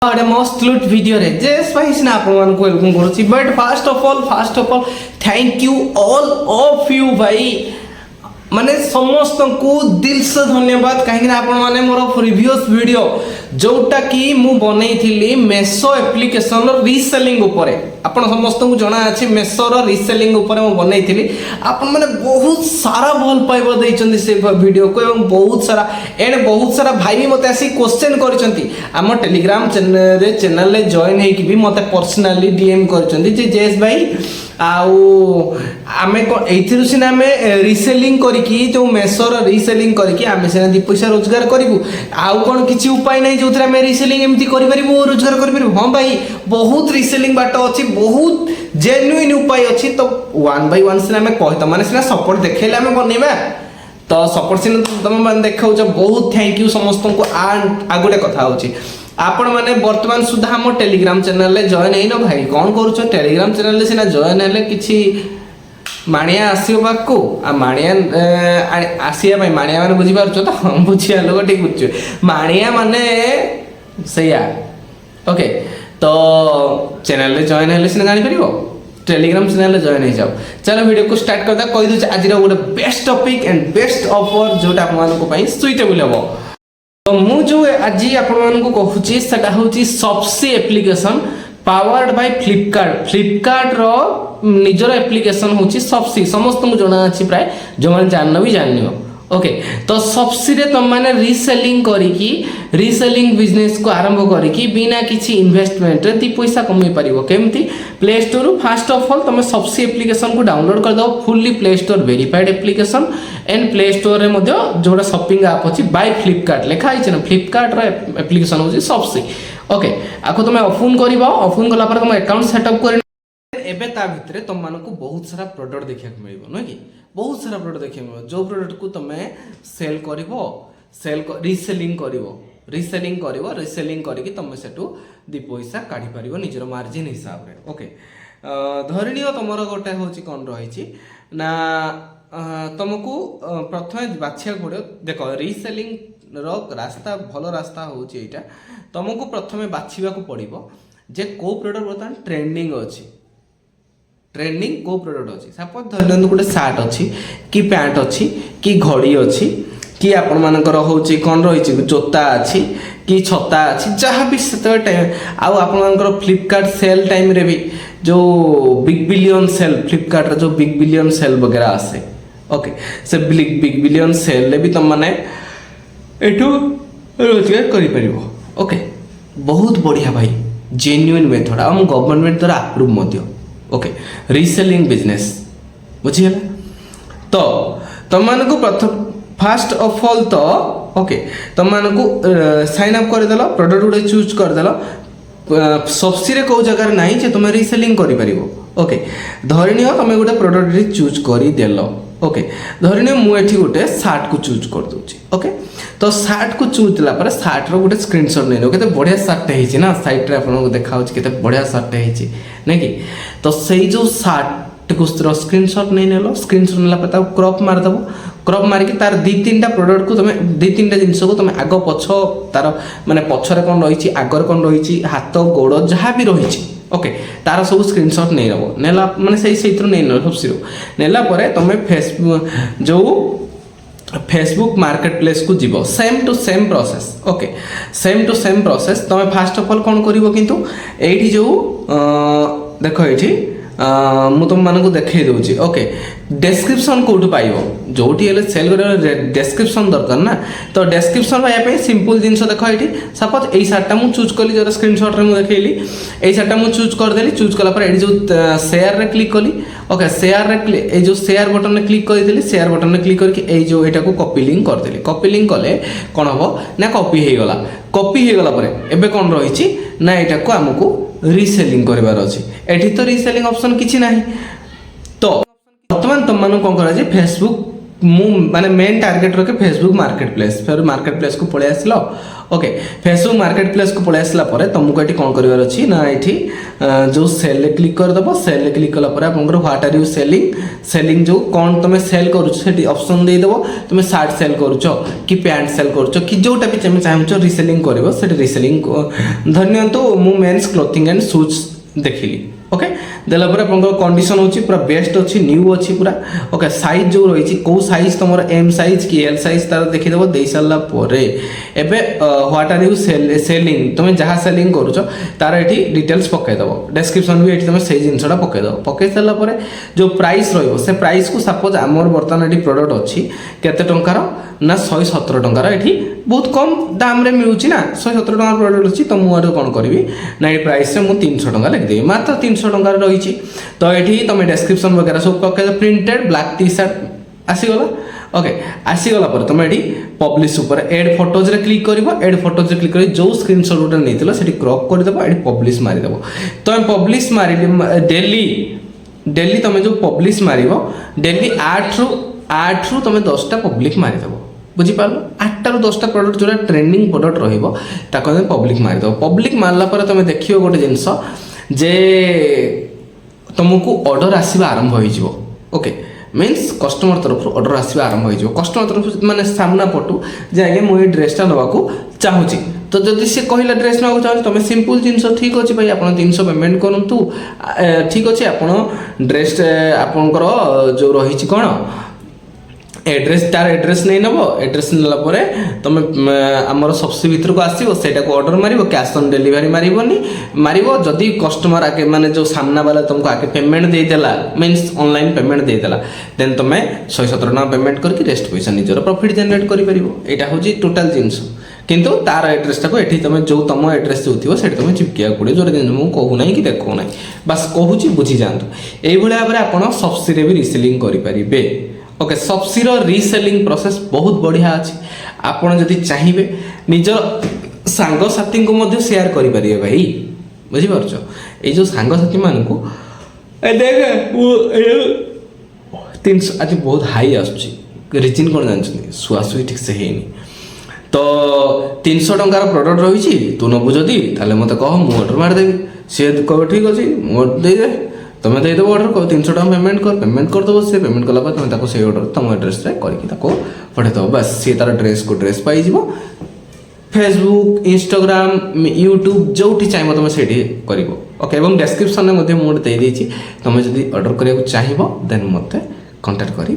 ଗୋଟେ ମସ୍ତ ଲୁଟ୍ ଭିଡ଼ିଓରେ ଜେସ୍ ଭାଇ ସିନା ଆପଣମାନଙ୍କୁ ୱେଲକମ୍ କରୁଛି but first of all thank you all of you ଭାଇ ମାନେ ସମସ୍ତଙ୍କୁ ଦିଲ୍ ସେ ଧନ୍ୟବାଦ କାହିଁକି ନା ଆପଣମାନେ ମୋର ପ୍ରିଭିୟସ୍ ଭିଡ଼ିଓ ଯୋଉଟାକି ମୁଁ ବନେଇଥିଲି ମେସୋ ଆପ୍ଲିକେସନର ରିସେଲିଂ ଉପରେ ଆପଣ ସମସ୍ତଙ୍କୁ ଜଣା ଅଛି ମେସୋର ରିସେଲିଂ ଉପରେ ମୁଁ ବନେଇଥିଲି ଆପଣମାନେ ବହୁତ ସାରା ଭଲ ପାଇବା ଦେଇଛନ୍ତି ସେ ଭିଡ଼ିଓକୁ ଏବଂ ବହୁତ ସାରା ଭାଇ ବି ମୋତେ ଆସି କ୍ୱେଶ୍ଚନ୍ କରିଛନ୍ତି ଆମ ଟେଲିଗ୍ରାମ ଚ୍ୟାନେଲରେ ଜଏନ୍ ହେଇକି ବି ମୋତେ ପର୍ସନାଲି DM କରିଛନ୍ତି ଯେ ଜେସ୍ ଭାଇ ଆଉ ଆମେ ଏଇଥିରୁ ସିନା ଆମେ ରିସେଲିଂ କରିକି ଯେଉଁ ମେସୋର ରିସେଲିଂ କରିକି ଆମେ ସିନା ଦୁଇ ପଇସା ରୋଜଗାର କରିବୁ ଆଉ କ'ଣ କିଛି ଉପାୟ ନାହିଁ ଯେଉଁଥିରେ ଆମେ ରିସେଲିଂ ଏମିତି କରିପାରିବୁ ରୋଜଗାର କରିପାରିବୁ ହଁ ଭାଇ ବହୁତ ରିସେଲିଂ ବାଟ ଅଛି ବହୁତ ଜେନ୍ୟୁଇନ୍ ଉପାୟ ଅଛି ତ ୱାନ୍ ବାଇ ୱାନ୍ ସିନା ଆମେ ତମାନେ ସିନା ସପୋର୍ଟ ଦେଖେଇଲେ ଆମେ ବନେଇବା ତ ସପୋର୍ଟ ସିନା ତମେ ମାନେ ଦେଖାଉଛ ବହୁତ ଥ୍ୟାଙ୍କ ୟୁ ସମସ୍ତଙ୍କୁ ଆଉ ଗୋଟେ କଥା ହେଉଛି आपण मैंने वर्तमान सुधा हम टेलीग्राम चैनल रे जॉइन ହେଇନ भाई कौन करूछ टेलीग्राम चैनल रे सिना जॉइन हेले किछि माणिया आसियो बाकू आ माणिया आसिया भाई माणिया माने बुझी पारछ तो हम बुझिया लोग ठीक बुझछ माणिया माने सैया ओके तो चैनल रे जॉइन हेले सिना जानि परिबो टेलीग्राम चैनल रे जॉइन हो जाओ चलो वीडियो को स्टार्ट करदा कहि दउछ आज रो गोटे best topic and best offer जोटा आपन मानको पई सुइटेबल हेबो तो मु जो आज आपण कहूँ सेटा हूँ सबसी एप्लिकेशन पावर्ड बाय फ्लिपकार्ट रो निजर एप्लिकेशन हूँ सबसी समस्त को जना अच्छी प्राय जो मैंने जान भी जान ओके तो सबसी रे तुम मैंने रीसेलिंग बिजनेस को आरंभ करिकी बिना किसी इन्वेस्टमेंट रे दी पैसा कमाई पारिबो केमती प्ले स्टोर रु फर्स्ट ऑफ ऑल तुम सबसी एप्लिकेशन को डाउनलोड कर दो fully play store verified application and play store रे मध्य जोड़ा शॉपिंग ऐप अछि बाय फ्लिपकार्ट लिखा है ना फ्लिपकार्ट रो एप्लिकेशन होछि सबसी ओके आको तुम ओपन करबो ओपन कला पर तुम अकाउंट सेटअप कर एबे ता भितरे तुम मानको बहुत सारा प्रोडक्ट देखिया मिलबो न कि बहुत सारा प्रोडक्ट देखिया मिलबो जो प्रोडक्ट को तुमे सेल करिवो रीसेलिंग करिकी तुमे सेटू दी पैसा काढी परिवो निजर मार्जिन हिसाब रे ओके धरनियो तमरो गोटे होची कोन रहिची ना तुमको प्रथम बाछिया पड़ो देख रीसेलिंग रो रास्ता भल रास्ता होची एटा तुमको प्रथम बाछिबा को पड़िबो जे को प्रोडक्ट बर्तमान ट्रेंडिंग अछि ट्रेंडिंग को प्रोडक्ट अच्छी सपोज धरन गोटे सार्ट अच्छी कि पैंट अच्छी कि घड़ी अच्छी कि आपण मानकर होची कौन रही जोता अच्छी कि छता अच्छी जहाँ भी से टाइम आउ आपण मानकर फ्लिपकार्ट सेल टाइम रे भी जो बिग बिलियन सेल फ्लिपकार्ट जो बिग बिलियन सेल वगैरह आसे ओके से बिग बिलियन सेल रे भी तुम माने एठू रोजगार करि परिबो ओके बहुत बढ़िया भाई जेन्युइन मेथड हम गवर्नमेंट द्वारा अप्रूव मध्य ओके रीसेलिंग बिजनेस बुझीगला तो तुम मानक प्रथम फास्ट ऑफ ऑल तो ओके तुम मानक साइन अप करदेल प्रोडक्ट गुड़े चूज करदेल सबसी रे को जगह नहीं जे तुम रीसेलिंग करि परिबो ओके धरनियो तुम गोटे प्रोडक्ट चूज करि देल ओके धरनियो मु एठी गोटे शार्ट को चूज कर दूची ओके तो शार्ट को चूज दिला पर शार्ट रो गोटे स्क्रीनशॉट नै लो केते बढ़िया शार्ट हेछि ना साइट रे आपन को देखाउ छी केते बढ़िया शार्ट हेछि नै कि तो सेही जो शार्ट को स्क्रीनशॉट नै नेलो स्क्रीनशॉट नेला पर ता क्रॉप मार दबो क्रॉप मार के तार दी तीनटा प्रोडक्ट को तुम दी तीनटा जिंस को तुम आगो पछ तार माने पछरे कोन रहिछि आगर कोन रहिछि हाथ गोड़ जहां भी रहिछि ओके तार सब स्क्रीनशॉट नै रबो नेला माने सेही थ्रू नै न सबसिरो नेला परे तुम फेसबुक मार्केट प्लेस को जीवो same to same process okay same to same process तुम फास्ट ऑफ ऑल कौन करिवो किंतु एठी जो देखो एठी मु तुम मानक देखै दउची ओके डिस्क्रिप्शन कोठु पाइबो जोठी हेले सेल करे डिस्क्रिप्शन दरकार ना तो डिस्क्रिप्शन पाइया पे सिंपल जिंस देखो एठी सपोज एई सार्ट मु चूज करली जो स्क्रीनशॉट रे मु देखैली एई सार्ट मु चूज कर देली चूज कला पर एठी जो शेयर रे क्लिक कली ओके शेयर रे ए जो शेयर बटन रे क्लिक कर देली शेयर बटन रे क्लिक करके ए जो एटा को कॉपी लिंक कर देली कॉपी लिंक कले कोन हबो ना कॉपी हे गला पर एबे कोन रहिछि ना एटा को हमकु रीसेलिंग करबार अछि एठी तो रीसेलिंग ऑप्शन किछि नाही तो वर्तमान तुम मानक कोन करा जे फेसबुक ମୁଁ ମାନେ ମେନ୍ ଟାର୍ଗେଟ୍ ରଖେ ଫେସବୁକ୍ ମାର୍କେଟ ପ୍ଲେସ୍। ଫେର ମାର୍କେଟ ପ୍ଲେସ୍କୁ ପଳେଇ ଆସିଲ। ଓକେ, ଫେସବୁକ୍ ମାର୍କେଟ ପ୍ଲେସ୍କୁ ପଳେଇ ଆସିଲା ପରେ ତୁମକୁ ଏଠି କ'ଣ କରିବାର ଅଛି ନା ଏଠି ଯେଉଁ ସେଲ୍ରେ କ୍ଲିକ୍ କରିଦେବ। ସେଲ୍ରେ କ୍ଲିକ୍ କଲା ପରେ ଆପଣଙ୍କର what are you selling, selling ଯେଉଁ କ'ଣ ତୁମେ ସେଲ୍ କରୁଛ ସେଠି ଅପସନ୍ ଦେଇଦେବ। ତୁମେ ସାର୍ଟ ସେଲ୍ କରୁଛ କି ପ୍ୟାଣ୍ଟ ସେଲ୍ କରୁଛ କି ଯେଉଁଟା ବି ତୁମେ ଚାହୁଁଛ ରିସେଲିଂ କରିବ ସେଠି ରିସେଲିଂ। ଧରି ନିଅନ୍ତୁ ମୁଁ ମେନ୍ସ କ୍ଲୋଥିଂ ଆଣ୍ଡ ସୁଜ୍ ଦେଖିଲି। ओके देला पर आपन कंडीशन होची पूरा बेस्ट अच्छी न्यू अच्छी पूरा। ओके साइज जो रही कौ साइज तुम एम साइज कि एल साइज तार देखीदेव दे सारा पर एवं ह्वाट आर यू सेलिंग तुम जहाँ सेलिंग करुच तार ये डिटेल्स पकईदेव। डेस्क्रिप्शन भी ये तुम से जिनसा पकईदेव। पकई सारापर जो प्राइस रे प्राइस को सपोज आमर बर्तमान ये प्रोडक्ट अच्छी केते टंकार ना 117 टंकार ये बहुत कम दाम रे मिलूँ ना 117 टंकार प्रोडक्ट अच्छी तो मुझे कौन करी ना ये प्राइस से मुझे 300 टंका लिखिदेवी मात्र 300 टंकार रही। तो ये तुम डेस्क्रिप्शन वगैरह सब पकईद प्रिंटेड ब्लैक टी शर्ट आसीगला। ओके आसीगला पर तुम ये पब्लिश उपर एड फोटोज रे क्लिक कर एड फोटोज रे क्लिक कर जो स्क्रीनशॉट गोटे नहीं से क्रॉप करदेव ये पब्लिश मारिदेव। तुम पब्लिश मार डेली डेली तुम जो पब्लिश मार डेली 8 रु तुम 10टा पब्लिक मारिदेव। बुझीपार 8 ରୁ 10ଟା प्रोडक्ट जो ट्रेंडिंग प्रोडक्ट रही पब्लिक मारिदेव। पब्लिक मारला तुम देख गोटे जिनस जे तुमको ऑर्डर आसवा आरंभ हो। ओके मीन्स कस्टमर तरफ ऑर्डर आसवा आरंभ हो। कस्टमर तरफ माने सामना पटू जे आगे मुझे ड्रेसटा नाकू चाहूँगी तो जब सी कहला ड्रेस नाकू चाहूँ तुम सिंपल जिनस ठीक अच्छे भाई आप 300 पेमेंट करूँ ठीक अच्छे आप ड्रेस आपंकर जो रही कौन एड्रेस तार एड्रेस नहीं नब एड्रेस नाला तुम आमर सबसे भीतर को आसो से ऑर्डर मार कैश ऑन डिलीवरी मार जदि कस्टमर आगे माने जो सामना वाला तुमको आगे पेमेंट देदेला मीन्स ऑनलाइन पेमेंट देदेला देन तुम 117 टका पेमेंट करके रेस्ट पैसा निजर प्रॉफिट जनरेट करा हूँ टोटाल जिनस किंतु तार एड्रेसटा को ये तुम जो तुम एड्रेस जो थी से तुम चिपकिया पड़े जो मुझे कहूना कि देखो ना बस कहूँ बुझी जातु यही भाव में आप सबसी भी रिसेलिंग करेंगे। ओके सबसीर रिसेलिंग प्रोसेस बहुत बढ़िया अच्छी आपड़ जदि चाहिए निजर सांगसाथी को मध्य शेयर करेंगे भाई बुझीपार ये जो सांगसाथी मान को देख 300 आज बहुत हाई आसन कौन जानते शुआशुई ठीक से है तो 300 टंकार प्रोडक्ट रही तू नबू जदि मत कह मुझे ऑर्डर मारदेवी सी कह ठीक अच्छे मुझे तुम्हें देदेव ऑर्डर 300 टका पेमेंट करदेव से पेमेंट कलापर तुम से ऑर्डर तुम एड्रेस करके पठेदेव बस सी तार ड्रेस को dress pies Facebook Instagram YouTube जो चाहिए तुम से कर। ओके और डेस्क्रिप्शन में मुझे दे तुम जब ऑर्डर करने चाहिए देन मत कांटेक्ट कर।